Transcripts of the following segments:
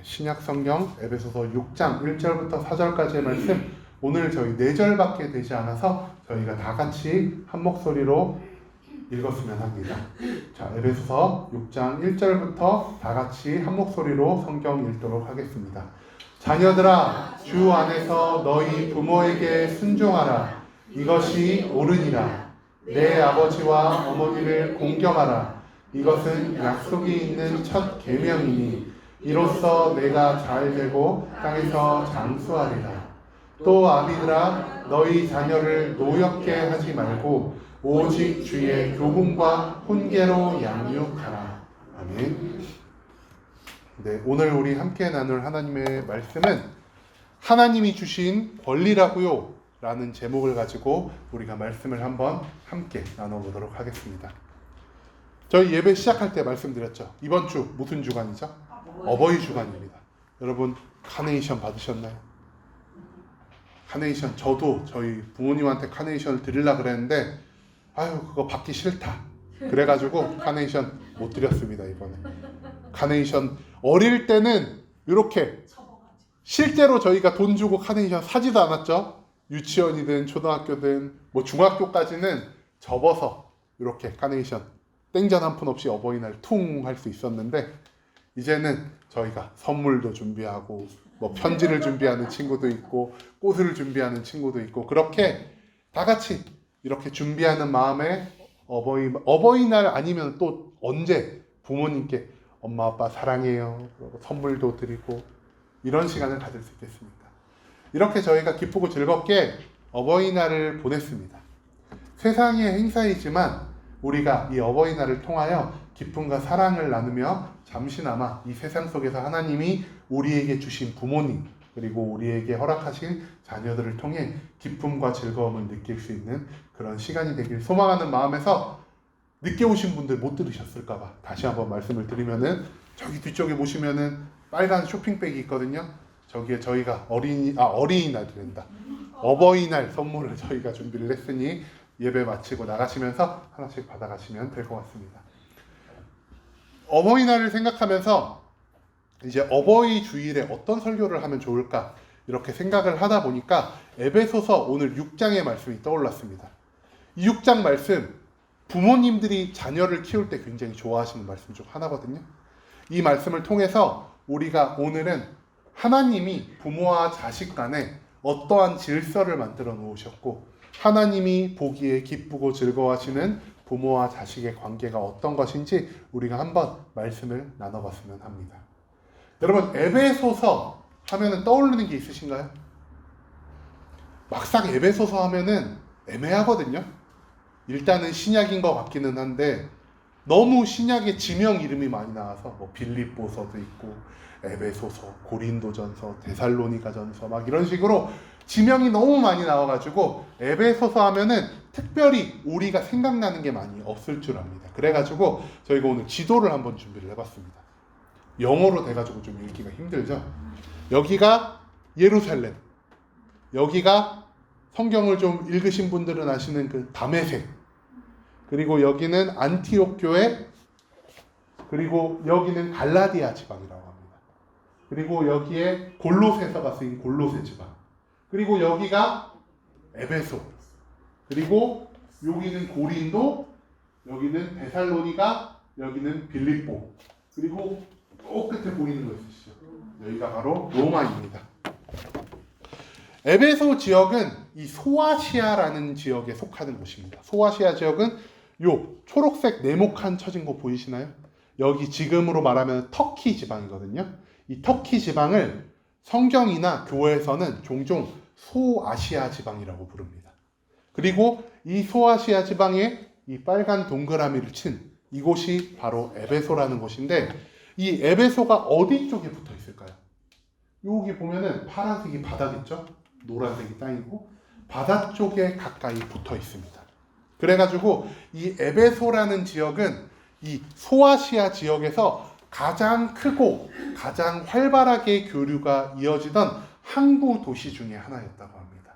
신약 성경 에베소서 6장 1절부터 4절까지의 말씀, 오늘 저희 4절밖에 되지 않아서 저희가 다 같이 한 목소리로 읽었으면 합니다. 자, 에베소서 6장 1절부터 다 같이 한 목소리로 성경 읽도록 하겠습니다. 자녀들아, 주 안에서 너희 부모에게 순종하라. 이것이 옳으니라. 내 아버지와 어머니를 공경하라. 이것은 약속이 있는 첫 계명이니 이로써 내가 잘 되고 땅에서 장수하리라. 또 아비들아, 너희 자녀를 노엽게 하지 말고 오직 주의 교훈과 훈계로 양육하라. 아멘. 네, 오늘 우리 함께 나눌 하나님의 말씀은 하나님이 주신 권리라고요 라는 제목을 가지고 우리가 말씀을 한번 함께 나눠보도록 하겠습니다. 저희 예배 시작할 때 말씀드렸죠. 이번 주 무슨 주간이죠? 어버이 주간입니다. 여러분 카네이션 받으셨나요? 카네이션, 저도 저희 부모님한테 카네이션을 드리려고 그랬는데 그거 받기 싫다 그래가지고 카네이션 못 드렸습니다. 이번에 카네이션 어릴 때는 이렇게 실제로 저희가 돈 주고 카네이션 사지도 않았죠. 유치원이든 초등학교든 뭐 중학교까지는 접어서 이렇게 카네이션 땡전 한 푼 없이 어버이날 퉁 할 수 있었는데, 이제는 저희가 선물도 준비하고 뭐 편지를 준비하는 친구도 있고 꽃을 준비하는 친구도 있고, 그렇게 다 같이 이렇게 준비하는 마음에 어버이날 아니면 또 언제 부모님께 엄마 아빠 사랑해요 그리고 선물도 드리고 이런 시간을 가질 수 있겠습니까? 이렇게 저희가 기쁘고 즐겁게 어버이날을 보냈습니다. 세상의 행사이지만 우리가 이 어버이날을 통하여 기쁨과 사랑을 나누며 잠시나마 이 세상 속에서 하나님이 우리에게 주신 부모님 그리고 우리에게 허락하신 자녀들을 통해 기쁨과 즐거움을 느낄 수 있는 그런 시간이 되길 소망하는 마음에서, 늦게 오신 분들 못 들으셨을까봐 다시 한번 말씀을 드리면은, 저기 뒤쪽에 보시면은 빨간 쇼핑백이 있거든요. 저기에 저희가 어린이날 된다. 어버이날 선물을 저희가 준비를 했으니 예배 마치고 나가시면서 하나씩 받아가시면 될 것 같습니다. 어버이날을 생각하면서 이제 어버이 주일에 어떤 설교를 하면 좋을까 이렇게 생각을 하다 보니까 에베소서 오늘 6장의 말씀이 떠올랐습니다. 이 6장 말씀, 부모님들이 자녀를 키울 때 굉장히 좋아하시는 말씀 중 하나거든요. 이 말씀을 통해서 우리가 오늘은 하나님이 부모와 자식 간에 어떠한 질서를 만들어 놓으셨고 하나님이 보기에 기쁘고 즐거워하시는 부모와 자식의 관계가 어떤 것인지 우리가 한번 말씀을 나눠봤으면 합니다. 여러분, 에베소서 하면은 떠오르는 게 있으신가요? 막상 에베소서 하면은 애매하거든요. 일단은 신약인 것 같기는 한데 너무 신약의 지명 이름이 많이 나와서 뭐 빌립보서도 있고 에베소서, 고린도전서, 데살로니가전서 막 이런 식으로 지명이 너무 많이 나와가지고 에베소서 하면은 특별히 우리가 생각나는 게 많이 없을 줄 압니다. 그래가지고 저희가 오늘 지도를 한번 준비를 해봤습니다. 영어로 돼가지고 좀 읽기가 힘들죠. 여기가 예루살렘, 여기가 성경을 좀 읽으신 분들은 아시는 그 다메섹, 그리고 여기는 안티옥 교회, 그리고 여기는 갈라디아 지방이라고 합니다. 그리고 여기에 골로새서가 쓰인 골로새 지방, 그리고 여기가 에베소, 그리고 여기는 고린도, 여기는 데살로니가, 여기는 빌립보, 그리고 또 끝에 보이는 거 있으시죠? 여기가 바로 로마입니다. 에베소 지역은 이 소아시아라는 지역에 속하는 곳입니다. 소아시아 지역은 요 초록색 네모칸 쳐진 거 보이시나요? 여기 지금으로 말하면 터키 지방이거든요. 이 터키 지방을 성경이나 교회에서는 종종 소아시아 지방이라고 부릅니다. 그리고 이 소아시아 지방에 이 빨간 동그라미를 친 이곳이 바로 에베소라는 곳인데, 이 에베소가 어디 쪽에 붙어 있을까요? 여기 보면은 파란색이 바다겠죠? 노란색이 땅이고 바다 쪽에 가까이 붙어 있습니다. 그래가지고 이 에베소라는 지역은 이 소아시아 지역에서 가장 크고 가장 활발하게 교류가 이어지던 항구 도시 중에 하나였다고 합니다.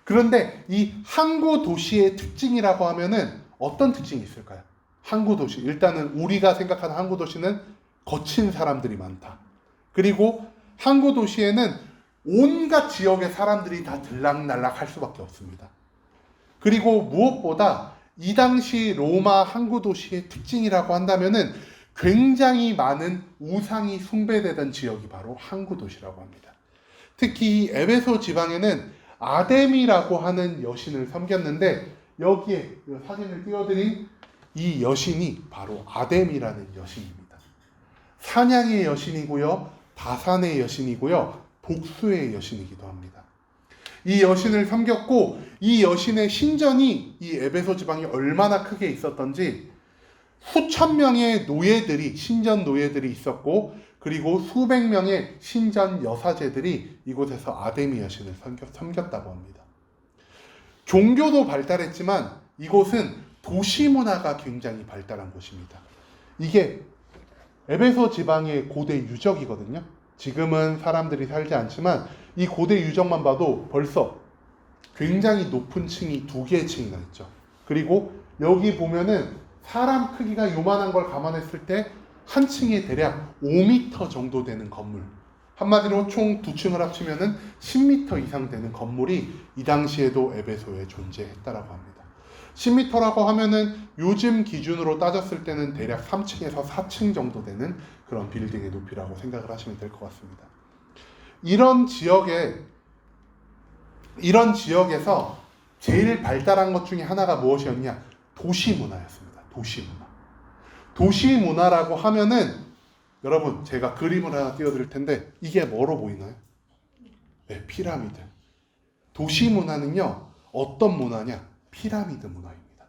그런데 이 항구 도시의 특징이라고 하면은 어떤 특징이 있을까요? 항구 도시, 일단은 우리가 생각하는 항구 도시는 거친 사람들이 많다. 그리고 항구 도시에는 온갖 지역의 사람들이 다 들락날락 할 수밖에 없습니다. 그리고 무엇보다 이 당시 로마 항구 도시의 특징이라고 한다면은 굉장히 많은 우상이 숭배되던 지역이 바로 항구 도시라고 합니다. 특히 이 에베소 지방에는 아데미라고 하는 여신을 섬겼는데 여기에 사진을 띄워드린 이 여신이 바로 아데미라는 여신입니다. 사냥의 여신이고요, 다산의 여신이고요, 복수의 여신이기도 합니다. 이 여신을 섬겼고 이 여신의 신전이 이 에베소 지방이 얼마나 크게 있었던지 수천 명의 노예들이, 신전 노예들이 있었고 그리고 수백 명의 신전 여사제들이 이곳에서 아데미 여신을 섬겼다고 합니다. 종교도 발달했지만 이곳은 도시 문화가 굉장히 발달한 곳입니다. 이게 에베소 지방의 고대 유적이거든요. 지금은 사람들이 살지 않지만 이 고대 유적만 봐도 벌써 굉장히 높은 층이 2개의 층이나 있죠. 그리고 여기 보면은 사람 크기가 요만한 걸 감안했을 때 한 층에 대략 5m 정도 되는 건물, 한마디로 총 2층을 합치면은 10m 이상 되는 건물이 이 당시에도 에베소에 존재했다라고 합니다. 10m라고 하면은 요즘 기준으로 따졌을 때는 대략 3층에서 4층 정도 되는 그런 빌딩의 높이라고 생각을 하시면 될 것 같습니다. 이런 지역에서 제일 발달한 것 중에 하나가 무엇이었냐? 도시 문화였습니다. 도시 문화. 도시 문화라고 하면은 여러분 제가 그림을 하나 띄워드릴 텐데 이게 뭐로 보이나요? 네, 피라미드. 도시 문화는요 어떤 문화냐? 피라미드 문화입니다.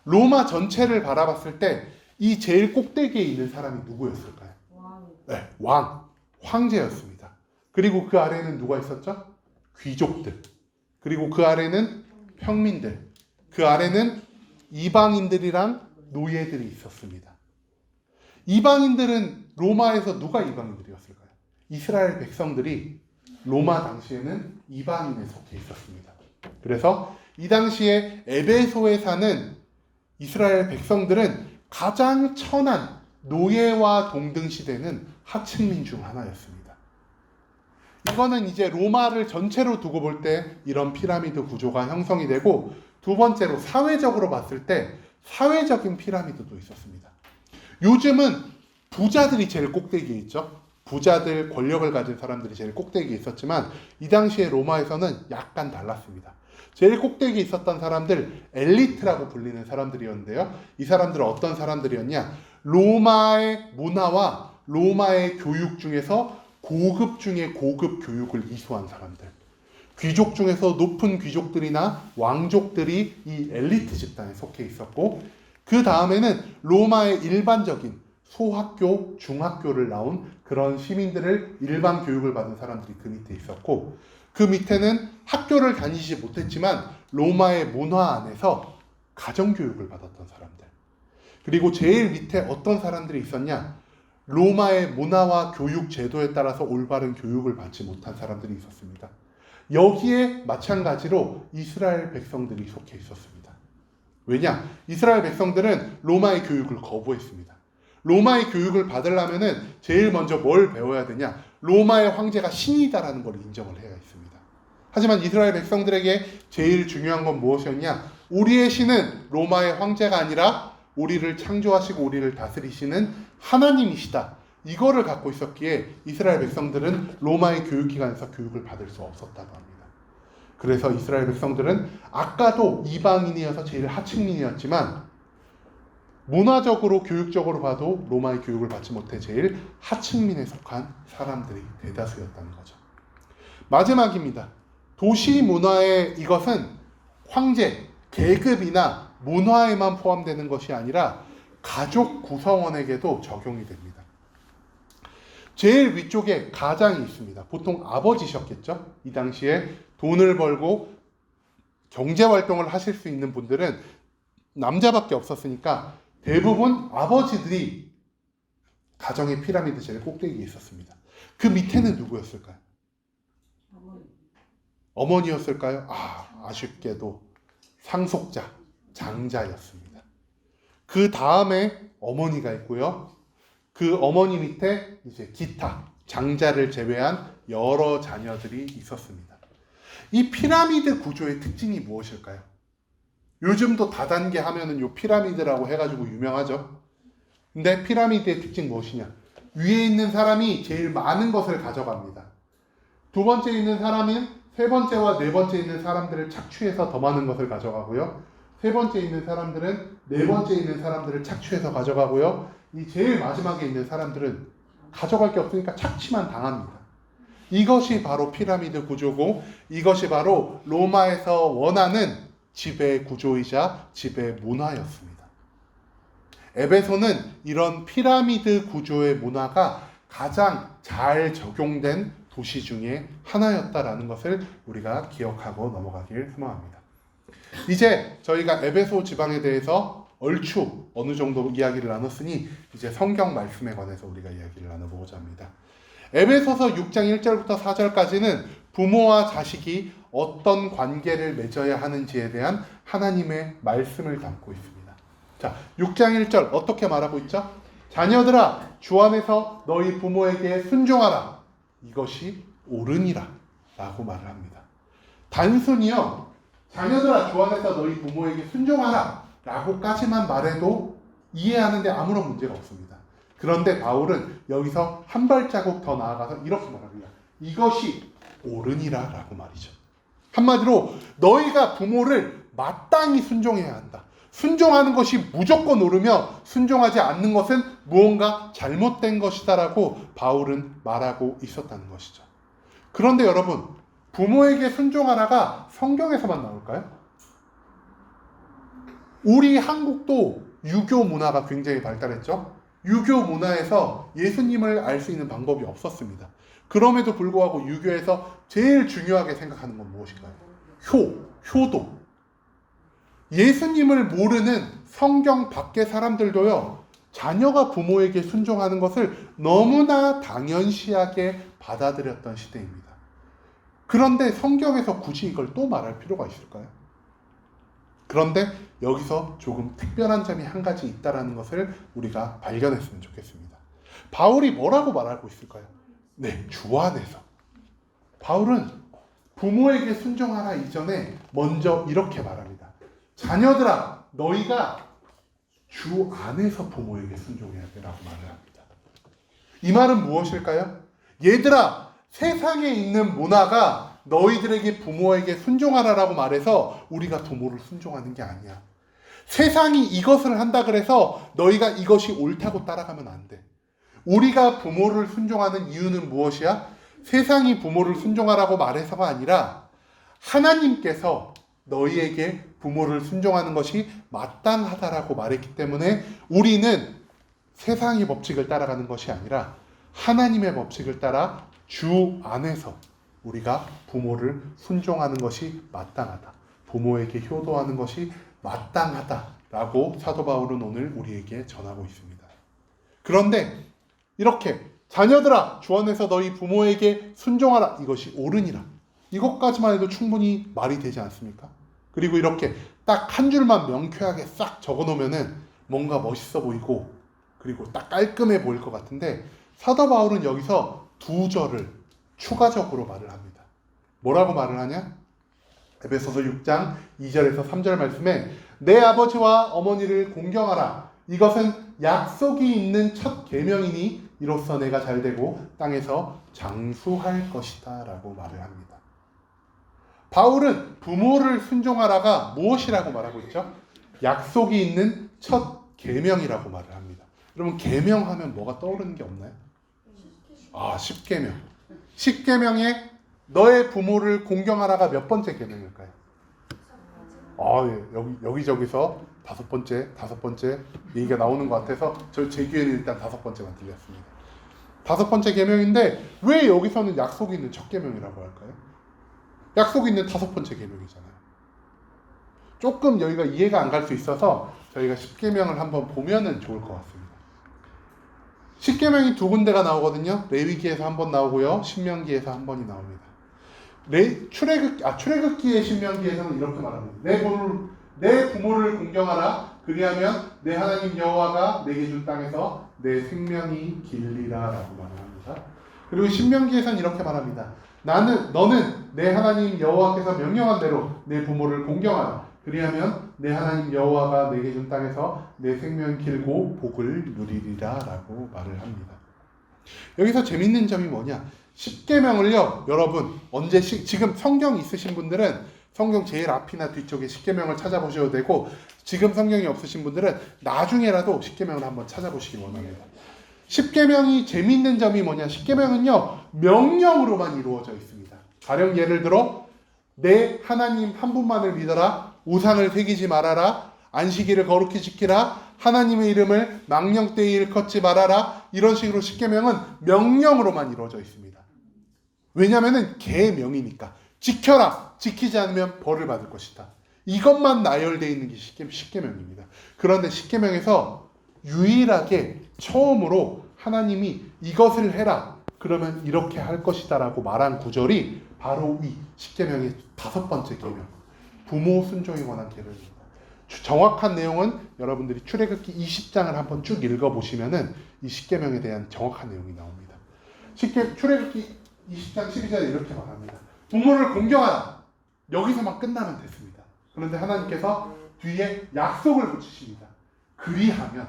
로마 전체를 바라봤을 때 이 제일 꼭대기에 있는 사람이 누구였을까요? 네, 황제였습니다. 그리고 그 아래에는 누가 있었죠? 귀족들. 그리고 그 아래는 평민들. 그 아래는 이방인들이랑 노예들이 있었습니다. 이방인들은 로마에서 누가 이방인들이었을까요? 이스라엘 백성들이 로마 당시에는 이방인에 속해 있었습니다. 그래서 이 당시에 에베소에 사는 이스라엘 백성들은 가장 천한 노예와 동등시되는 하층민 중 하나였습니다. 이거는 이제 로마를 전체로 두고 볼 때 이런 피라미드 구조가 형성이 되고, 두 번째로 사회적으로 봤을 때 사회적인 피라미드도 있었습니다. 요즘은 부자들이 제일 꼭대기에 있죠. 부자들, 권력을 가진 사람들이 제일 꼭대기에 있었지만 이 당시에 로마에서는 약간 달랐습니다. 제일 꼭대기에 있었던 사람들, 엘리트라고 불리는 사람들이었는데요. 이 사람들은 어떤 사람들이었냐? 로마의 문화와 로마의 교육 중에서 고급 중에 고급 교육을 이수한 사람들. 귀족 중에서 높은 귀족들이나 왕족들이 이 엘리트 집단에 속해 있었고, 그 다음에는 로마의 일반적인 소학교, 중학교를 나온 그런 시민들을 일반 교육을 받은 사람들이 그 밑에 있었고, 그 밑에는 학교를 다니지 못했지만 로마의 문화 안에서 가정교육을 받았던 사람들. 그리고 제일 밑에 어떤 사람들이 있었냐? 로마의 문화와 교육 제도에 따라서 올바른 교육을 받지 못한 사람들이 있었습니다. 여기에 마찬가지로 이스라엘 백성들이 속해 있었습니다. 왜냐? 이스라엘 백성들은 로마의 교육을 거부했습니다. 로마의 교육을 받으려면은 제일 먼저 뭘 배워야 되냐? 로마의 황제가 신이다라는 걸 인정을 해야 했습니다. 하지만 이스라엘 백성들에게 제일 중요한 건 무엇이었냐? 우리의 신은 로마의 황제가 아니라 우리를 창조하시고 우리를 다스리시는 하나님이시다. 이거를 갖고 있었기에 이스라엘 백성들은 로마의 교육기관에서 교육을 받을 수 없었다고 합니다. 그래서 이스라엘 백성들은 아까도 이방인이어서 제일 하층민이었지만 문화적으로 교육적으로 봐도 로마의 교육을 받지 못해 제일 하층민에 속한 사람들이 대다수였다는 거죠. 마지막입니다. 도시 문화의 이것은 황제, 계급이나 문화에만 포함되는 것이 아니라 가족 구성원에게도 적용이 됩니다. 제일 위쪽에 가장이 있습니다. 보통 아버지셨겠죠? 이 당시에 돈을 벌고 경제활동을 하실 수 있는 분들은 남자밖에 없었으니까 대부분 아버지들이 가정의 피라미드 제일 꼭대기에 있었습니다. 그 밑에는 누구였을까요? 어머니였을까요? 아쉽게도 상속자, 장자였습니다. 그 다음에 어머니가 있고요. 그 어머니 밑에 이제 기타 장자를 제외한 여러 자녀들이 있었습니다. 이 피라미드 구조의 특징이 무엇일까요? 요즘도 다단계 하면은 요 피라미드라고 해가지고 유명하죠. 근데 피라미드의 특징 무엇이냐? 위에 있는 사람이 제일 많은 것을 가져갑니다. 두 번째 있는 사람은 세 번째와 네 번째 있는 사람들을 착취해서 더 많은 것을 가져가고요. 세 번째 있는 사람들은 네 번째 있는 사람들을 착취해서 가져가고요. 이 제일 마지막에 있는 사람들은 가져갈 게 없으니까 착취만 당합니다. 이것이 바로 피라미드 구조고, 이것이 바로 로마에서 원하는 지배 구조이자 지배 문화였습니다. 에베소는 이런 피라미드 구조의 문화가 가장 잘 적용된 도시 중에 하나였다라는 것을 우리가 기억하고 넘어가길 소망합니다. 이제 저희가 에베소 지방에 대해서 얼추 어느 정도 이야기를 나눴으니 이제 성경 말씀에 관해서 우리가 이야기를 나눠보고자 합니다. 에베소서 6장 1절부터 4절까지는 부모와 자식이 어떤 관계를 맺어야 하는지에 대한 하나님의 말씀을 담고 있습니다. 자, 6장 1절 어떻게 말하고 있죠? 자녀들아, 주 안에서 너희 부모에게 순종하라. 이것이 옳으니라 라고 말을 합니다. 단순히요, 자녀들아, 주 안에서 너희 부모에게 순종하라 라고까지만 말해도 이해하는데 아무런 문제가 없습니다. 그런데 바울은 여기서 한 발자국 더 나아가서 이렇게 말합니다. 이것이 옳으니라 라고 말이죠. 한마디로 너희가 부모를 마땅히 순종해야 한다. 순종하는 것이 무조건 옳으며 순종하지 않는 것은 무언가 잘못된 것이다 라고 바울은 말하고 있었다는 것이죠. 그런데 여러분, 부모에게 순종하라가 성경에서만 나올까요? 우리 한국도 유교 문화가 굉장히 발달했죠. 유교 문화에서 예수님을 알 수 있는 방법이 없었습니다. 그럼에도 불구하고 유교에서 제일 중요하게 생각하는 건 무엇인가요? 효도. 예수님을 모르는 성경 밖의 사람들도요, 자녀가 부모에게 순종하는 것을 너무나 당연시하게 받아들였던 시대입니다. 그런데 성경에서 굳이 이걸 또 말할 필요가 있을까요? 그런데 여기서 조금 특별한 점이 한 가지 있다는 것을 우리가 발견했으면 좋겠습니다. 바울이 뭐라고 말하고 있을까요? 네, 주 안에서. 바울은 부모에게 순종하라 이전에 먼저 이렇게 말합니다. 자녀들아, 너희가 주 안에서 부모에게 순종해야 되라고 말을 합니다. 이 말은 무엇일까요? 얘들아, 세상에 있는 문화가 너희들에게 부모에게 순종하라라고 말해서 우리가 부모를 순종하는 게 아니야. 세상이 이것을 한다 그래서 너희가 이것이 옳다고 따라가면 안 돼. 우리가 부모를 순종하는 이유는 무엇이야? 세상이 부모를 순종하라고 말해서가 아니라 하나님께서 너희에게 부모를 순종하는 것이 마땅하다라고 말했기 때문에 우리는 세상의 법칙을 따라가는 것이 아니라 하나님의 법칙을 따라 주 안에서 우리가 부모를 순종하는 것이 마땅하다. 부모에게 효도하는 것이 마땅하다라고 사도 바울은 오늘 우리에게 전하고 있습니다. 그런데 이렇게 자녀들아, 주 안에서 너희 부모에게 순종하라. 이것이 옳으니라. 이것까지만 해도 충분히 말이 되지 않습니까? 그리고 이렇게 딱 한 줄만 명쾌하게 싹 적어놓으면은 뭔가 멋있어 보이고 그리고 딱 깔끔해 보일 것 같은데 사도 바울은 여기서 두 절을 추가적으로 말을 합니다. 뭐라고 말을 하냐? 에베소서 6장 2절에서 3절 말씀에 내 아버지와 어머니를 공경하라. 이것은 약속이 있는 첫 계명이니 이로써 내가 잘되고 땅에서 장수할 것이다 라고 말을 합니다. 바울은 부모를 순종하라가 무엇이라고 말하고 있죠? 약속이 있는 첫 계명이라고 말을 합니다. 여러분, 계명하면 뭐가 떠오르는 게 없나요? 10계명. 10계명에 너의 부모를 공경하라가 몇 번째 계명일까요? 여기저기서 다섯 번째 얘기가 나오는 것 같아서 제 귀에는 일단 5번째만 들렸습니다. 5번째 계명인데 왜 여기서는 약속이 있는 첫 계명이라고 할까요? 약속이 있는 5번째 계명이잖아요. 조금 여기가 이해가 안 갈 수 있어서 저희가 10계명을 한번 보면은 좋을 것 같습니다. 10계명이 두 군데가 나오거든요. 레위기에서 한 번 나오고요. 신명기에서 한 번이 나옵니다. 출애굽기의 신명기에서는 이렇게 말합니다. 내 부모를 공경하라. 그리하면 내 하나님 여호와가 내게 준 땅에서 내 생명이 길리라 라고 말을 합니다. 그리고 신명기에서는 이렇게 말합니다. 너는 내 하나님 여호와께서 명령한 대로 내 부모를 공경하라. 그리하면 내 하나님 여호와가 내게 준 땅에서 내 생명이 길고 복을 누리리라 라고 말을 합니다. 여기서 재밌는 점이 뭐냐? 십계명을요, 여러분 지금 성경 있으신 분들은 성경 제일 앞이나 뒤쪽에 십계명을 찾아보셔도 되고, 지금 성경이 없으신 분들은 나중에라도 십계명을 한번 찾아보시기 원합니다. 십계명이 재밌는 점이 뭐냐? 십계명은요, 명령으로만 이루어져 있습니다. 가령 예를 들어 내 하나님 한 분만을 믿어라, 우상을 새기지 말아라, 안식일을 거룩히 지키라, 하나님의 이름을 망령되이 일컫지 말아라, 이런 식으로 십계명은 명령으로만 이루어져 있습니다. 왜냐하면 계명이니까. 지켜라, 지키지 않으면 벌을 받을 것이다. 이것만 나열되어 있는 게 십계명입니다. 그런데 십계명에서 유일하게 처음으로 하나님이 이것을 해라, 그러면 이렇게 할 것이다 라고 말한 구절이 바로 이 십계명의 5번째 계명, 부모 순종에 관한 계명입니다. 정확한 내용은 여러분들이 출애굽기 20장을 한번 쭉 읽어보시면은 이 십계명에 대한 정확한 내용이 나옵니다. 출애굽기 20장 12절에 이렇게 말합니다. 부모를 공경하라. 여기서만 끝나면 됐습니다. 그런데 하나님께서 뒤에 약속을 붙이십니다. 그리하면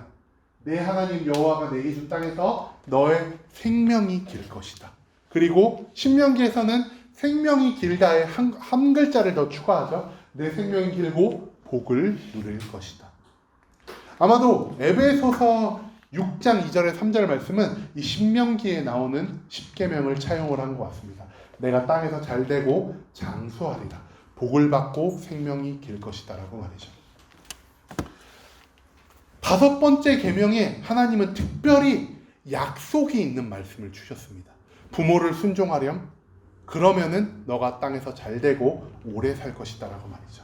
내 하나님 여호와가 내게 준 땅에서 너의 생명이 길 것이다. 그리고 신명기에서는 생명이 길다에 한 글자를 더 추가하죠. 내 생명이 길고 복을 누릴 것이다. 아마도 에베소서 6장 2절에 3절 말씀은 이 신명기에 나오는 십계명을 차용을 한 것 같습니다. 내가 땅에서 잘되고 장수하리라. 복을 받고 생명이 길 것이다 라고 말이죠. 5번째 계명에 하나님은 특별히 약속이 있는 말씀을 주셨습니다. 부모를 순종하렴. 그러면은 너가 땅에서 잘되고 오래 살 것이다 라고 말이죠.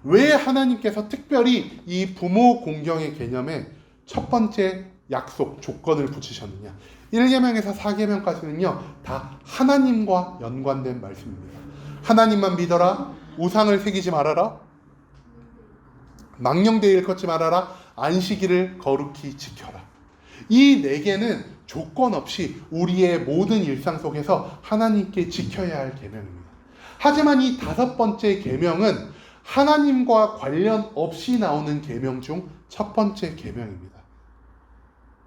왜 하나님께서 특별히 이 부모 공경의 개념에 첫 번째 약속, 조건을 붙이셨느냐? 1계명에서 4계명까지는요, 다 하나님과 연관된 말씀입니다. 하나님만 믿어라, 우상을 새기지 말아라, 망령되이 일컫지 말아라, 안식일을 거룩히 지켜라. 이 4개는 조건 없이 우리의 모든 일상 속에서 하나님께 지켜야 할 계명입니다. 하지만 이 5번째 계명은 하나님과 관련 없이 나오는 계명 중 첫 번째 계명입니다.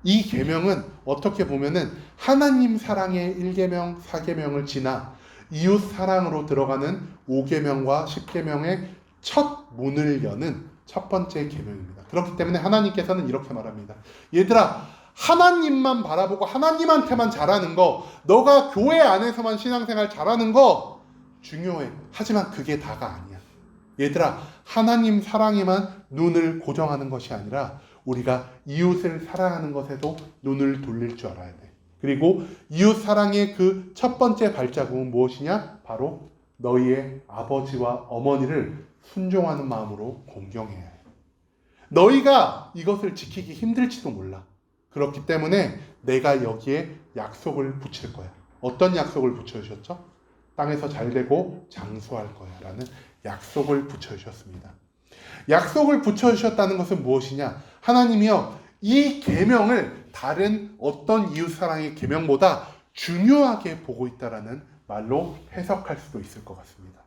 이 계명은 어떻게 보면은 하나님 사랑의 1계명, 4계명을 지나 이웃 사랑으로 들어가는 5계명과 10계명의 첫 문을 여는 첫 번째 계명입니다. 그렇기 때문에 하나님께서는 이렇게 말합니다. 얘들아, 하나님만 바라보고 하나님한테만 잘하는 거, 너가 교회 안에서만 신앙생활 잘하는 거 중요해. 하지만 그게 다가 아니야. 얘들아, 하나님 사랑에만 눈을 고정하는 것이 아니라 우리가 이웃을 사랑하는 것에도 눈을 돌릴 줄 알아야 돼. 그리고 이웃 사랑의 그 첫 번째 발자국은 무엇이냐? 바로 너희의 아버지와 어머니를 순종하는 마음으로 공경해야 해. 너희가 이것을 지키기 힘들지도 몰라. 그렇기 때문에 내가 여기에 약속을 붙일 거야. 어떤 약속을 붙여주셨죠? 땅에서 잘되고 장수할 거야 라는 약속을 붙여주셨습니다. 약속을 붙여주셨다는 것은 무엇이냐? 하나님이요, 이 계명을 다른 어떤 이웃사랑의 계명보다 중요하게 보고 있다라는 말로 해석할 수도 있을 것 같습니다.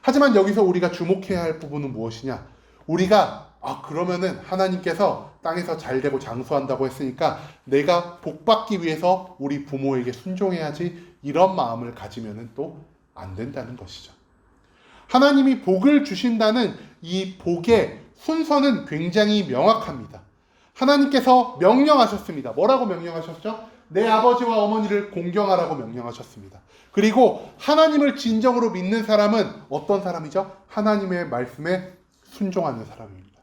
하지만 여기서 우리가 주목해야 할 부분은 무엇이냐? 우리가 그러면은 하나님께서 땅에서 잘되고 장수한다고 했으니까 내가 복받기 위해서 우리 부모에게 순종해야지, 이런 마음을 가지면은 또 안 된다는 것이죠. 하나님이 복을 주신다는 이 복의 순서는 굉장히 명확합니다. 하나님께서 명령하셨습니다. 뭐라고 명령하셨죠? 내 아버지와 어머니를 공경하라고 명령하셨습니다. 그리고 하나님을 진정으로 믿는 사람은 어떤 사람이죠? 하나님의 말씀에 순종하는 사람입니다.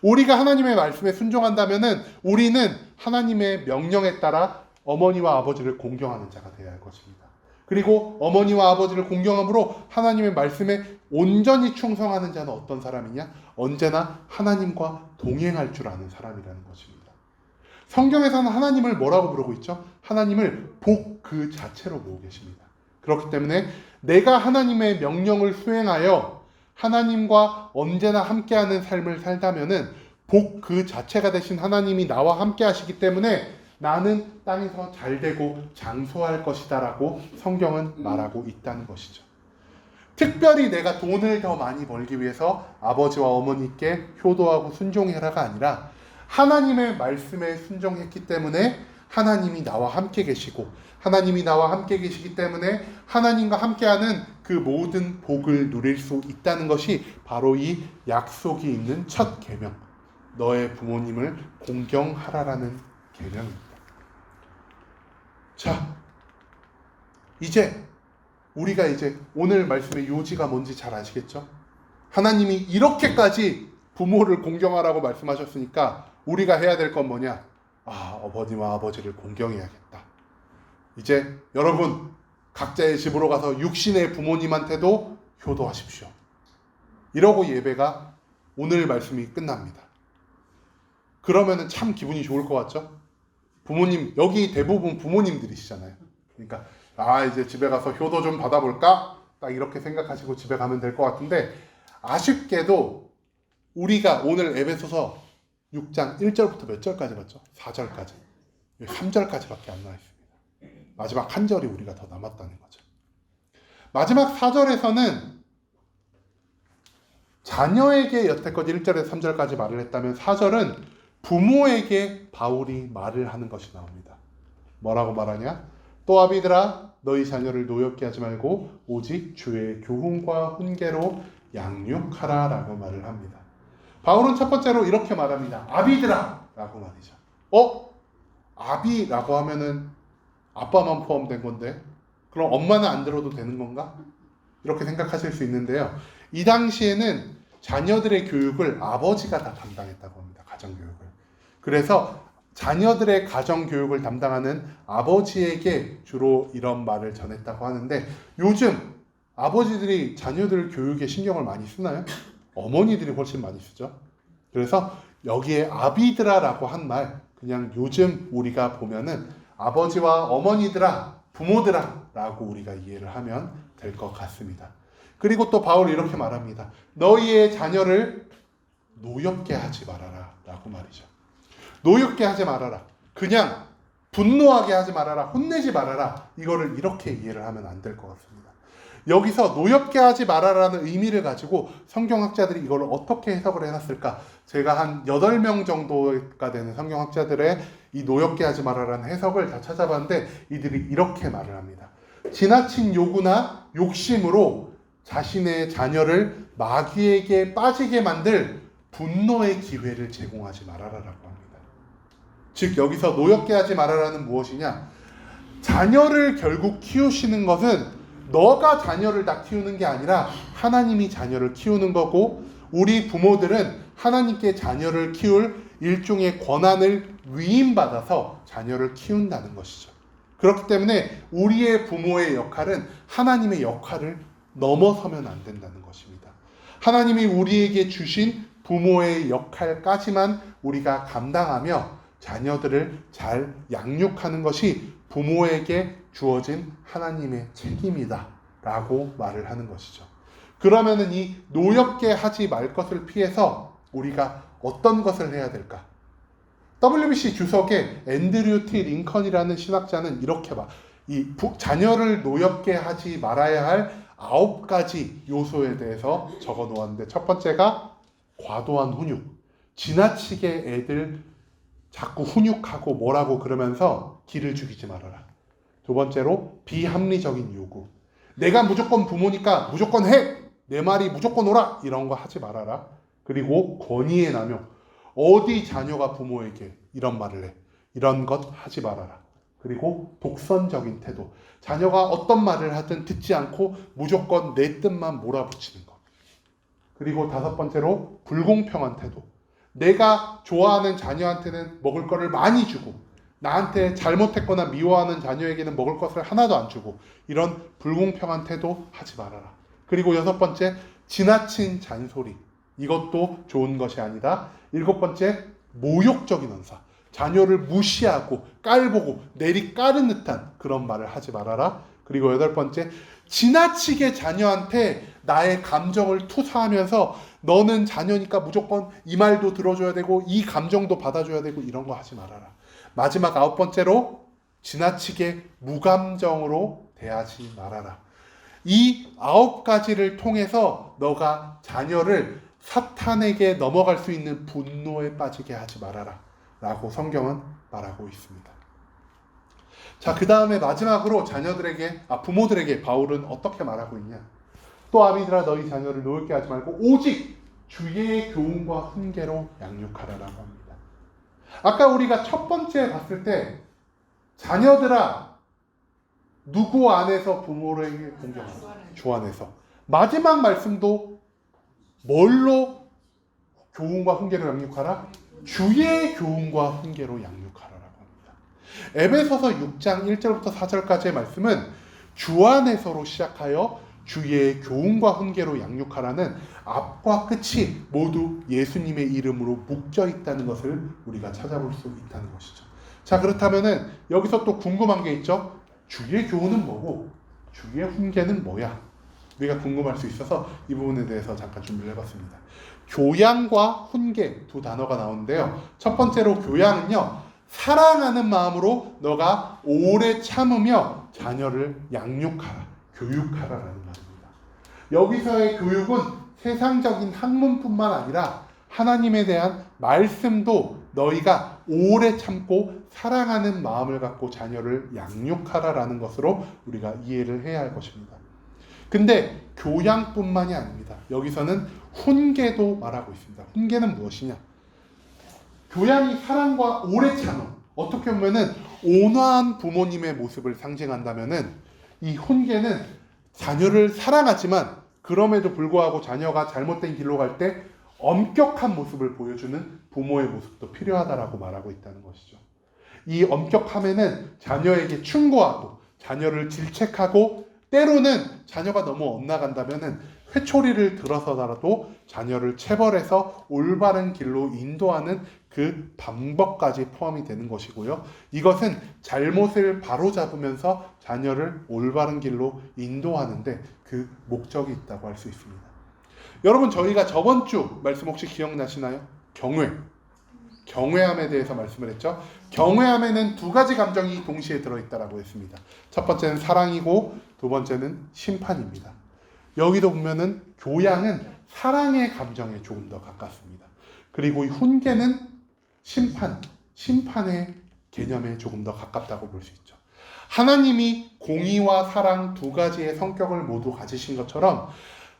우리가 하나님의 말씀에 순종한다면은 우리는 하나님의 명령에 따라 어머니와 아버지를 공경하는 자가 되어야 할 것입니다. 그리고 어머니와 아버지를 공경함으로 하나님의 말씀에 온전히 충성하는 자는 어떤 사람이냐? 언제나 하나님과 동행할 줄 아는 사람이라는 것입니다. 성경에서는 하나님을 뭐라고 부르고 있죠? 하나님을 복 그 자체로 보고 계십니다. 그렇기 때문에 내가 하나님의 명령을 수행하여 하나님과 언제나 함께하는 삶을 살다면은 복 그 자체가 되신 하나님이 나와 함께 하시기 때문에 나는 땅에서 잘되고 장수할 것이다 라고 성경은 말하고 있다는 것이죠. 특별히 내가 돈을 더 많이 벌기 위해서 아버지와 어머니께 효도하고 순종해라가 아니라 하나님의 말씀에 순종했기 때문에 하나님이 나와 함께 계시고 하나님이 나와 함께 계시기 때문에 하나님과 함께하는 그 모든 복을 누릴 수 있다는 것이 바로 이 약속이 있는 첫 계명, 너의 부모님을 공경하라라는 계명입니다. 자, 우리가 오늘 말씀의 요지가 뭔지 잘 아시겠죠? 하나님이 이렇게까지 부모를 공경하라고 말씀하셨으니까 우리가 해야 될 건 뭐냐? 어머니와 아버지를 공경해야겠다. 이제 여러분 각자의 집으로 가서 육신의 부모님한테도 효도하십시오. 이러고 예배가 오늘 말씀이 끝납니다. 그러면은 참 기분이 좋을 것 같죠? 부모님, 여기 대부분 부모님들이시잖아요. 그러니까 이제 집에 가서 효도 좀 받아볼까? 딱 이렇게 생각하시고 집에 가면 될 것 같은데 아쉽게도 우리가 오늘 에베소서 6장 1절부터 몇 절까지 봤죠? 4절까지. 3절까지밖에 안 나와 있습니다. 마지막 한 절이 우리가 더 남았다는 거죠. 마지막 4절에서는 자녀에게 여태껏 1절에서 3절까지 말을 했다면 4절은 부모에게 바울이 말을 하는 것이 나옵니다. 뭐라고 말하냐? 또 아비들아 너희 자녀를 노엽게 하지 말고 오직 주의 교훈과 훈계로 양육하라 라고 말을 합니다. 바울은 첫 번째로 이렇게 말합니다. 아비들아 라고 말이죠. 아비라고 하면은 아빠만 포함된 건데 그럼 엄마는 안 들어도 되는 건가? 이렇게 생각하실 수 있는데요. 이 당시에는 자녀들의 교육을 아버지가 다 담당했다고 합니다. 가정교육을. 그래서 자녀들의 가정교육을 담당하는 아버지에게 주로 이런 말을 전했다고 하는데 요즘 아버지들이 자녀들 교육에 신경을 많이 쓰나요? 어머니들이 훨씬 많이 쓰죠. 그래서 여기에 아비드라라고 한 말 그냥 요즘 우리가 보면은 아버지와 어머니들아, 부모들아 라고 우리가 이해를 하면 될 것 같습니다. 그리고 또 바울이 이렇게 말합니다. 너희의 자녀를 노엽게 하지 말아라 라고 말이죠. 노엽게 하지 말아라. 그냥 분노하게 하지 말아라. 혼내지 말아라. 이거를 이렇게 이해를 하면 안 될 것 같습니다. 여기서 노엽게 하지 말아라는 의미를 가지고 성경학자들이 이걸 어떻게 해석을 해놨을까? 제가 한 8명 정도가 되는 성경학자들의 이 노엽게 하지 말아라는 해석을 다 찾아봤는데 이들이 이렇게 말을 합니다. 지나친 요구나 욕심으로 자신의 자녀를 마귀에게 빠지게 만들 분노의 기회를 제공하지 말아라라고 합니다. 즉 여기서 노엽게 하지 말아라는 무엇이냐? 자녀를 결국 키우시는 것은 너가 자녀를 다 키우는 게 아니라 하나님이 자녀를 키우는 거고 우리 부모들은 하나님께 자녀를 키울 일종의 권한을 위임받아서 자녀를 키운다는 것이죠. 그렇기 때문에 우리의 부모의 역할은 하나님의 역할을 넘어서면 안 된다는 것입니다. 하나님이 우리에게 주신 부모의 역할까지만 우리가 감당하며 자녀들을 잘 양육하는 것이 부모에게 주어진 하나님의 책임이다 라고 말을 하는 것이죠. 그러면은 이 노엽게 하지 말 것을 피해서 우리가 어떤 것을 해야 될까? WBC 주석의 앤드류 T 링컨이라는 신학자는 이렇게 자녀를 노엽게 하지 말아야 할 9가지 요소에 대해서 적어 놓았는데 첫 번째가 과도한 훈육. 지나치게 애들 자꾸 훈육하고 뭐라고 그러면서 기를 죽이지 말아라. 두 번째로 비합리적인 요구. 내가 무조건 부모니까 무조건 해! 내 말이 무조건 오라! 이런 거 하지 말아라. 그리고 권위의 남용. 어디 자녀가 부모에게 이런 말을 해. 이런 것 하지 말아라. 그리고 독선적인 태도. 자녀가 어떤 말을 하든 듣지 않고 무조건 내 뜻만 몰아붙이는 것. 그리고 다섯 번째로 불공평한 태도. 내가 좋아하는 자녀한테는 먹을 거를 많이 주고 나한테 잘못했거나 미워하는 자녀에게는 먹을 것을 하나도 안 주고 이런 불공평한 태도 하지 말아라. 그리고 여섯 번째, 지나친 잔소리. 이것도 좋은 것이 아니다. 일곱 번째, 모욕적인 언사. 자녀를 무시하고 깔보고 내리까는 듯한 그런 말을 하지 말아라. 그리고 8번째, 지나치게 자녀한테 나의 감정을 투사하면서 너는 자녀니까 무조건 이 말도 들어줘야 되고 이 감정도 받아줘야 되고 이런 거 하지 말아라. 마지막 9번째로 지나치게 무감정으로 대하지 말아라. 이 9가지를 통해서 너가 자녀를 사탄에게 넘어갈 수 있는 분노에 빠지게 하지 말아라 라고 성경은 말하고 있습니다. 자, 그 다음에 마지막으로 부모들에게 바울은 어떻게 말하고 있냐. 또 아비들아 너희 자녀를 노엽게 하지 말고 오직 주의 교훈과 훈계로 양육하라라고 합니다. 아까 우리가 첫 번째 봤을 때 자녀들아 누구 안에서 부모에게 공경하라? 주 안에서. 마지막 말씀도 뭘로 교훈과 훈계로 양육하라? 주의 교훈과 훈계로 양육하라라고 합니다. 에베소서 6장 1절부터 4절까지의 말씀은 주 안에서로 시작하여 주의 교훈과 훈계로 양육하라는 앞과 끝이 모두 예수님의 이름으로 묶여 있다는 것을 우리가 찾아볼 수 있다는 것이죠. 자, 그렇다면은 여기서 또 궁금한 게 있죠. 주의 교훈은 뭐고 주의 훈계는 뭐야? 우리가 궁금할 수 있어서 이 부분에 대해서 잠깐 준비를 해봤습니다. 교양과 훈계 두 단어가 나오는데요. 첫 번째로 교양은요, 사랑하는 마음으로 너가 오래 참으며 자녀를 양육하라, 교육하라라는 말입니다. 여기서의 교육은 세상적인 학문뿐만 아니라 하나님에 대한 말씀도 너희가 오래 참고 사랑하는 마음을 갖고 자녀를 양육하라라는 것으로 우리가 이해를 해야 할 것입니다. 근데 교양뿐만이 아닙니다. 여기서는 훈계도 말하고 있습니다. 훈계는 무엇이냐? 교양이 사랑과 오래 참음, 어떻게 보면은 온화한 부모님의 모습을 상징한다면은 이 훈계는 자녀를 사랑하지만 그럼에도 불구하고 자녀가 잘못된 길로 갈 때 엄격한 모습을 보여주는 부모의 모습도 필요하다라고 말하고 있다는 것이죠. 이 엄격함에는 자녀에게 충고하고 자녀를 질책하고 때로는 자녀가 너무 엇나간다면은 회초리를 들어서라도 자녀를 체벌해서 올바른 길로 인도하는 그 방법까지 포함이 되는 것이고요. 이것은 잘못을 바로잡으면서 자녀를 올바른 길로 인도하는데 그 목적이 있다고 할 수 있습니다. 여러분, 저희가 저번 주 말씀 혹시 기억나시나요? 경외함에 대해서 말씀을 했죠. 경외함에는 두 가지 감정이 동시에 들어있다라고 했습니다. 첫 번째는 사랑이고 두 번째는 심판입니다. 여기도 보면은 교양은 사랑의 감정에 조금 더 가깝습니다. 그리고 이 훈계는 심판의 개념에 조금 더 가깝다고 볼 수 있죠. 하나님이 공의와 사랑 두 가지의 성격을 모두 가지신 것처럼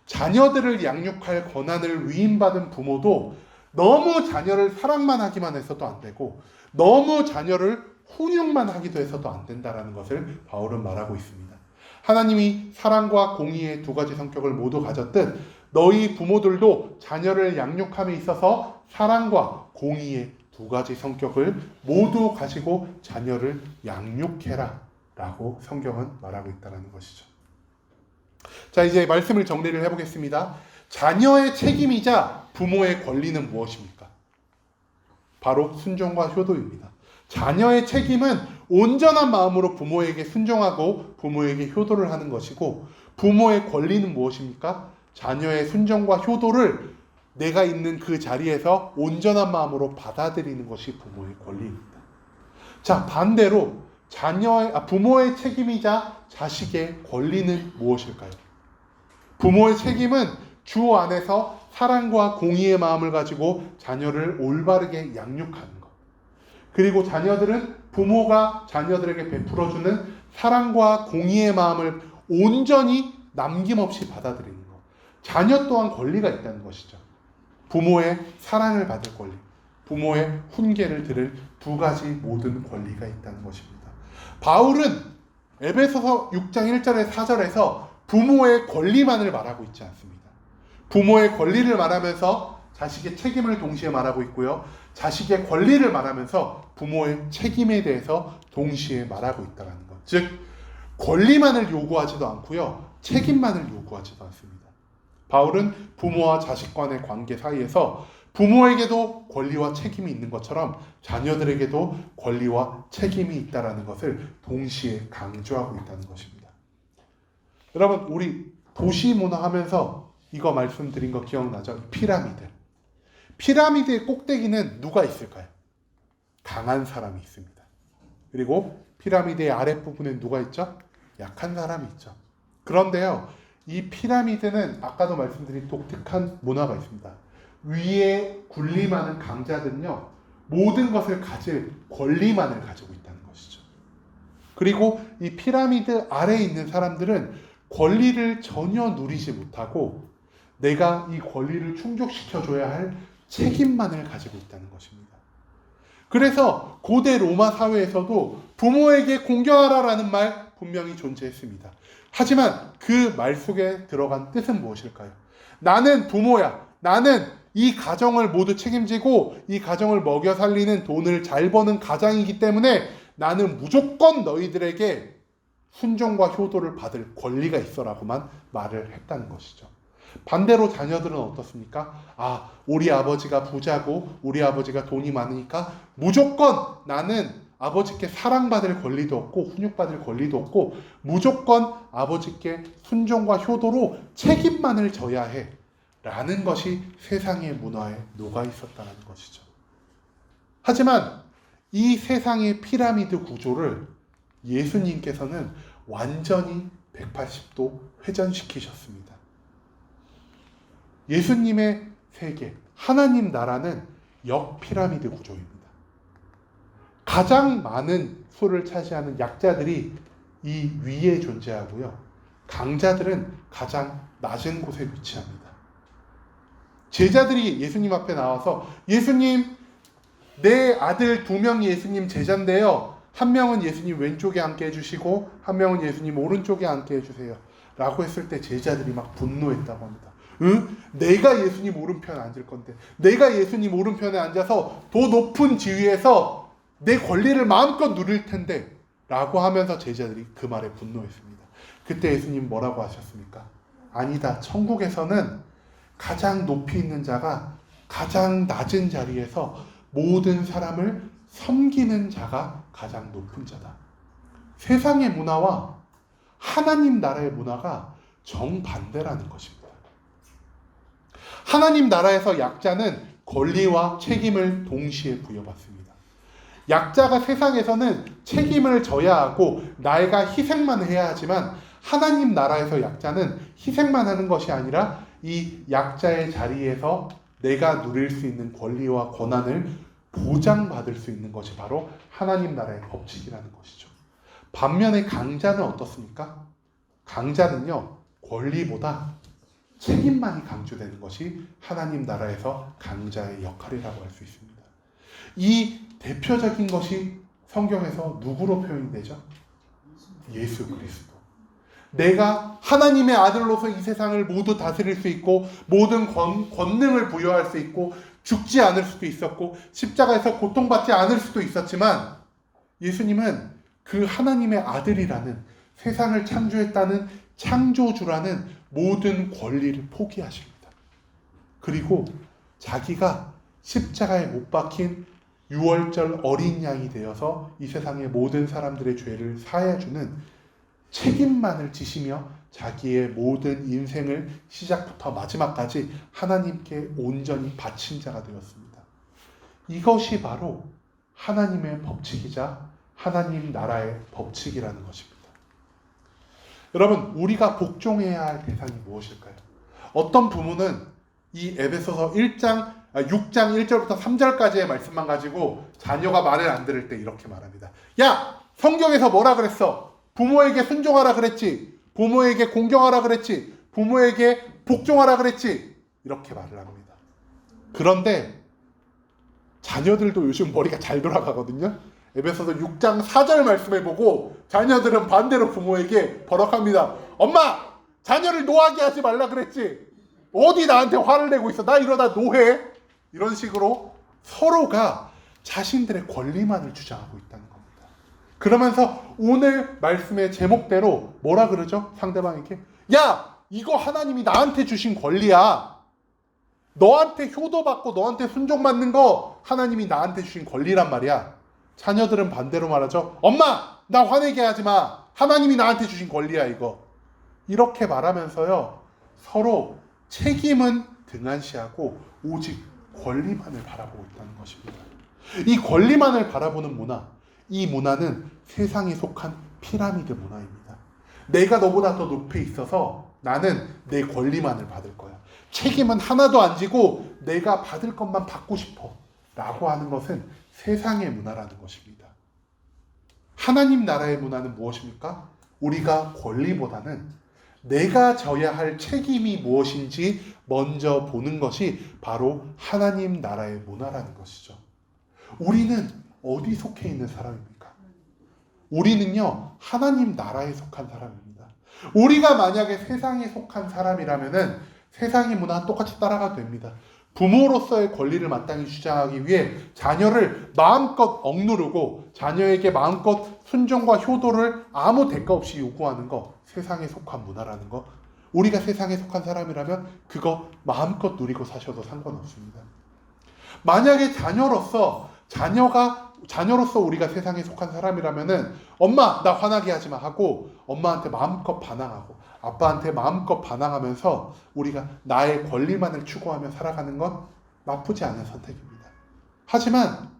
자녀들을 양육할 권한을 위임받은 부모도 너무 자녀를 사랑만 하기만 해서도 안 되고 너무 자녀를 훈육만 하기도 해서도 안 된다라는 것을 바울은 말하고 있습니다. 하나님이 사랑과 공의의 두 가지 성격을 모두 가졌듯 너희 부모들도 자녀를 양육함에 있어서 사랑과 공의의 두 가지 성격을 모두 가지고 자녀를 양육해라 라고 성경은 말하고 있다는 것이죠. 자, 이제 말씀을 정리를 해보겠습니다. 자녀의 책임이자 부모의 권리는 무엇입니까? 바로 순종과 효도입니다. 자녀의 책임은 온전한 마음으로 부모에게 순종하고 부모에게 효도를 하는 것이고, 부모의 권리는 무엇입니까? 자녀의 순종과 효도를 내가 있는 그 자리에서 온전한 마음으로 받아들이는 것이 부모의 권리입니다. 자, 반대로 부모의 책임이자 자식의 권리는 무엇일까요? 부모의 책임은 주 안에서 사랑과 공의의 마음을 가지고 자녀를 올바르게 양육하는 것. 그리고 자녀들은 부모가 자녀들에게 베풀어주는 사랑과 공의의 마음을 온전히 남김없이 받아들이는 것. 자녀 또한 권리가 있다는 것이죠. 부모의 사랑을 받을 권리, 부모의 훈계를 들을 두 가지 모든 권리가 있다는 것입니다. 바울은 에베소서 6장 1절에 4절에서 부모의 권리만을 말하고 있지 않습니다. 부모의 권리를 말하면서 자식의 책임을 동시에 말하고 있고요. 자식의 권리를 말하면서 부모의 책임에 대해서 동시에 말하고 있다는 것. 즉, 권리만을 요구하지도 않고요. 책임만을 요구하지도 않습니다. 바울은 부모와 자식 간의 관계 사이에서 부모에게도 권리와 책임이 있는 것처럼 자녀들에게도 권리와 책임이 있다는 것을 동시에 강조하고 있다는 것입니다. 여러분 우리 도시 문화 하면서 이거 말씀드린 거 기억나죠? 피라미드. 피라미드의 꼭대기는 누가 있을까요? 강한 사람이 있습니다. 그리고 피라미드의 아랫부분에 누가 있죠? 약한 사람이 있죠. 그런데요, 이 피라미드는 아까도 말씀드린 독특한 문화가 있습니다. 위에 군림하는 강자들은요, 모든 것을 가질 권리만을 가지고 있다는 것이죠. 그리고 이 피라미드 아래에 있는 사람들은 권리를 전혀 누리지 못하고 내가 이 권리를 충족시켜줘야 할 책임만을 가지고 있다는 것입니다. 그래서 고대 로마 사회에서도 부모에게 공경하라라는 말 분명히 존재했습니다. 하지만 그 말 속에 들어간 뜻은 무엇일까요? 나는 부모야. 나는 이 가정을 모두 책임지고 이 가정을 먹여 살리는 돈을 잘 버는 가장이기 때문에 나는 무조건 너희들에게 순종과 효도를 받을 권리가 있어라고만 말을 했다는 것이죠. 반대로 자녀들은 어떻습니까? 우리 아버지가 부자고 우리 아버지가 돈이 많으니까 무조건 나는 아버지께 사랑받을 권리도 없고 훈육받을 권리도 없고 무조건 아버지께 순종과 효도로 책임만을 져야 해 라는 것이 세상의 문화에 녹아 있었다는 것이죠. 하지만 이 세상의 피라미드 구조를 예수님께서는 완전히 180도 회전시키셨습니다. 예수님의 세계, 하나님 나라는 역피라미드 구조입니다. 가장 많은 수를 차지하는 약자들이 이 위에 존재하고요. 강자들은 가장 낮은 곳에 위치합니다. 제자들이 예수님 앞에 나와서 예수님, 내 아들 2명이 예수님 제자인데요. 한 명은 예수님 왼쪽에 앉게 해주시고 한 명은 예수님 오른쪽에 앉게 해주세요. 라고 했을 때 제자들이 막 분노했다고 합니다. 내가 예수님 오른편에 앉을 건데 내가 예수님 오른편에 앉아서 더 높은 지위에서 내 권리를 마음껏 누릴 텐데 라고 하면서 제자들이 그 말에 분노했습니다. 그때 예수님 뭐라고 하셨습니까? 아니다. 천국에서는 가장 높이 있는 자가 가장 낮은 자리에서 모든 사람을 섬기는 자가 가장 높은 자다. 세상의 문화와 하나님 나라의 문화가 정반대라는 것입니다. 하나님 나라에서 약자는 권리와 책임을 동시에 부여받습니다. 약자가 세상에서는 책임을 져야 하고 내가 희생만 해야 하지만 하나님 나라에서 약자는 희생만 하는 것이 아니라 이 약자의 자리에서 내가 누릴 수 있는 권리와 권한을 보장받을 수 있는 것이 바로 하나님 나라의 법칙이라는 것이죠. 반면에 강자는 어떻습니까? 강자는요, 권리보다 책임만이 강조되는 것이 하나님 나라에서 강자의 역할이라고 할 수 있습니다. 이 대표적인 것이 성경에서 누구로 표현이 되죠? 예수 그리스도. 내가 하나님의 아들로서 이 세상을 모두 다스릴 수 있고 모든 권능을 부여할 수 있고 죽지 않을 수도 있었고 십자가에서 고통받지 않을 수도 있었지만 예수님은 그 하나님의 아들이라는 세상을 창조했다는 창조주라는 모든 권리를 포기하십니다. 그리고 자기가 십자가에 못 박힌 유월절 어린 양이 되어서 이 세상의 모든 사람들의 죄를 사해주는 책임만을 지시며 자기의 모든 인생을 시작부터 마지막까지 하나님께 온전히 바친 자가 되었습니다. 이것이 바로 하나님의 법칙이자 하나님 나라의 법칙이라는 것입니다. 여러분, 우리가 복종해야 할 대상이 무엇일까요? 어떤 부모는 이 에베소서 6장 1절부터 3절까지의 말씀만 가지고 자녀가 말을 안 들을 때 이렇게 말합니다. 야! 성경에서 뭐라 그랬어? 부모에게 순종하라 그랬지. 부모에게 공경하라 그랬지. 부모에게 복종하라 그랬지. 이렇게 말을 합니다. 그런데 자녀들도 요즘 머리가 잘 돌아가거든요. 에베소서 6장 4절 말씀을 보고 자녀들은 반대로 부모에게 버럭합니다. 엄마! 자녀를 노하게 하지 말라 그랬지. 어디 나한테 화를 내고 있어. 나 이러다 노해. 이런 식으로 서로가 자신들의 권리만을 주장하고 있다는 겁니다. 그러면서 오늘 말씀의 제목대로 뭐라 그러죠? 상대방에게 야! 이거 하나님이 나한테 주신 권리야. 너한테 효도받고 너한테 순종받는 거 하나님이 나한테 주신 권리란 말이야. 자녀들은 반대로 말하죠. 엄마! 나 화내게 하지 마. 하나님이 나한테 주신 권리야 이거. 이렇게 말하면서요, 서로 책임은 등한시하고 오직 권리만을 바라보고 있다는 것입니다. 이 권리만을 바라보는 문화, 이 문화는 세상에 속한 피라미드 문화입니다. 내가 너보다 더 높이 있어서 나는 내 권리만을 받을 거야. 책임은 하나도 안 지고 내가 받을 것만 받고 싶어 라고 하는 것은 세상의 문화라는 것입니다. 하나님 나라의 문화는 무엇입니까? 우리가 권리보다는 내가 져야 할 책임이 무엇인지 먼저 보는 것이 바로 하나님 나라의 문화라는 것이죠. 우리는 어디 속해 있는 사람입니까? 우리는요, 하나님 나라에 속한 사람입니다. 우리가 만약에 세상에 속한 사람이라면은 세상의 문화는 똑같이 따라가도 됩니다. 부모로서의 권리를 마땅히 주장하기 위해 자녀를 마음껏 억누르고 자녀에게 마음껏 순종과 효도를 아무 대가 없이 요구하는 거, 세상에 속한 문화라는 거. 우리가 세상에 속한 사람이라면 그거 마음껏 누리고 사셔도 상관없습니다. 만약에 자녀로서 우리가 세상에 속한 사람이라면은 엄마 나 화나게 하지 마 하고 엄마한테 마음껏 반항하고 아빠한테 마음껏 반항하면서 우리가 나의 권리만을 추구하며 살아가는 건 나쁘지 않은 선택입니다. 하지만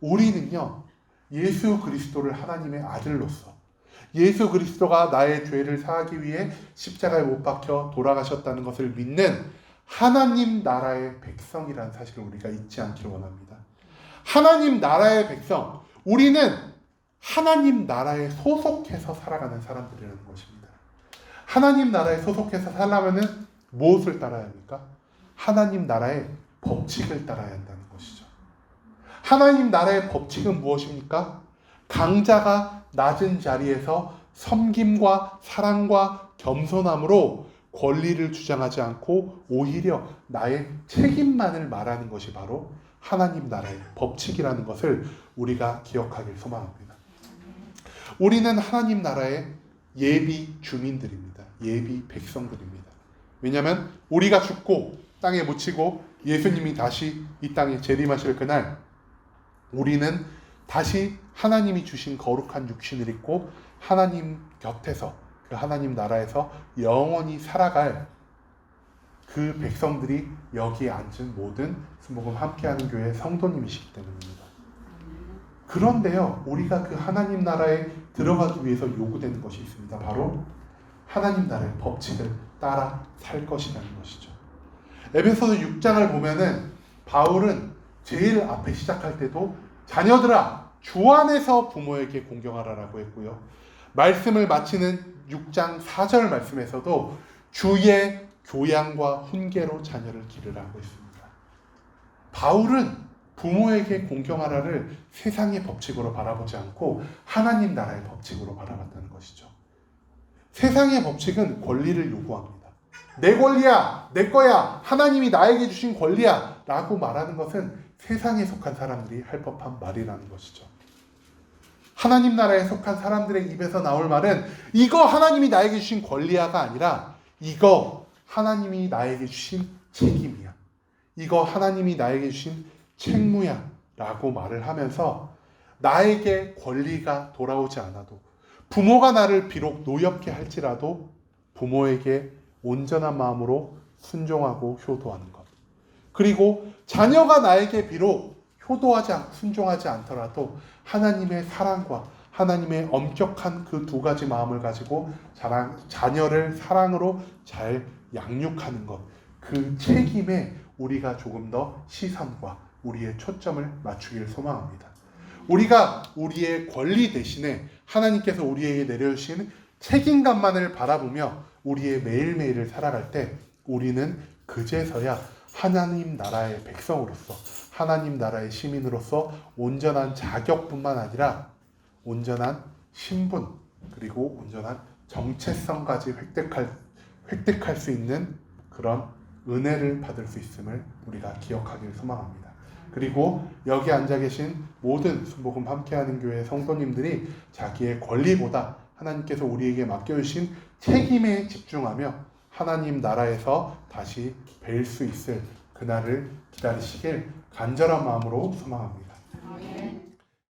우리는요, 예수 그리스도를 하나님의 아들로서 예수 그리스도가 나의 죄를 사하기 위해 십자가에 못 박혀 돌아가셨다는 것을 믿는 하나님 나라의 백성이라는 사실을 우리가 잊지 않기를 원합니다. 하나님 나라의 백성, 우리는 하나님 나라에 소속해서 살아가는 사람들이라는 것입니다. 하나님 나라에 소속해서 살려면은 무엇을 따라야 합니까? 하나님 나라의 법칙을 따라야 한다는 것이죠. 하나님 나라의 법칙은 무엇입니까? 강자가 낮은 자리에서 섬김과 사랑과 겸손함으로 권리를 주장하지 않고 오히려 나의 책임만을 말하는 것이 바로 하나님 나라의 법칙이라는 것을 우리가 기억하길 소망합니다. 우리는 하나님 나라의 예비 주민들입니다. 예비 백성들입니다. 왜냐하면 우리가 죽고 땅에 묻히고 예수님이 다시 이 땅에 재림하실 그날 우리는 다시 하나님이 주신 거룩한 육신을 입고 하나님 곁에서 그 하나님 나라에서 영원히 살아갈 그 백성들이 여기에 앉은 모든 순복음 함께하는 교회 성도님이시기 때문입니다. 그런데요, 우리가 그 하나님 나라에 들어가기 위해서 요구되는 것이 있습니다. 바로 하나님 나라의 법칙을 따라 살 것이라는 것이죠. 에베소서 6장을 보면은 바울은 제일 앞에 시작할 때도 자녀들아 주 안에서 부모에게 공경하라라고 했고요. 말씀을 마치는 6장 4절 말씀에서도 주의 교양과 훈계로 자녀를 기르라고 했습니다. 바울은 부모에게 공경하라를 세상의 법칙으로 바라보지 않고 하나님 나라의 법칙으로 바라봤다는 것이죠. 세상의 법칙은 권리를 요구합니다. 내 권리야, 내 거야, 하나님이 나에게 주신 권리야 라고 말하는 것은 세상에 속한 사람들이 할 법한 말이라는 것이죠. 하나님 나라에 속한 사람들의 입에서 나올 말은 이거 하나님이 나에게 주신 권리야가 아니라 이거 하나님이 나에게 주신 책임이야. 이거 하나님이 나에게 주신 책무야 라고 말을 하면서 나에게 권리가 돌아오지 않아도 부모가 나를 비록 노엽게 할지라도 부모에게 온전한 마음으로 순종하고 효도하는 것. 그리고 자녀가 나에게 비록 효도하지 않고 순종하지 않더라도 하나님의 사랑과 하나님의 엄격한 그 두 가지 마음을 가지고 자녀를 사랑으로 잘 양육하는 것. 그 책임에 우리가 조금 더 시선과 우리의 초점을 맞추길 소망합니다. 우리가 우리의 권리 대신에 하나님께서 우리에게 내려주신 책임감만을 바라보며 우리의 매일매일을 살아갈 때 우리는 그제서야 하나님 나라의 백성으로서 하나님 나라의 시민으로서 온전한 자격뿐만 아니라 온전한 신분 그리고 온전한 정체성까지 획득할 수 있는 그런 은혜를 받을 수 있음을 우리가 기억하길 소망합니다. 그리고 여기 앉아 계신 모든 순복음 함께하는 교회 성도님들이 자기의 권리보다 하나님께서 우리에게 맡겨주신 책임에 집중하며 하나님 나라에서 다시 뵐 수 있을 그날을 기다리시길 간절한 마음으로 소망합니다.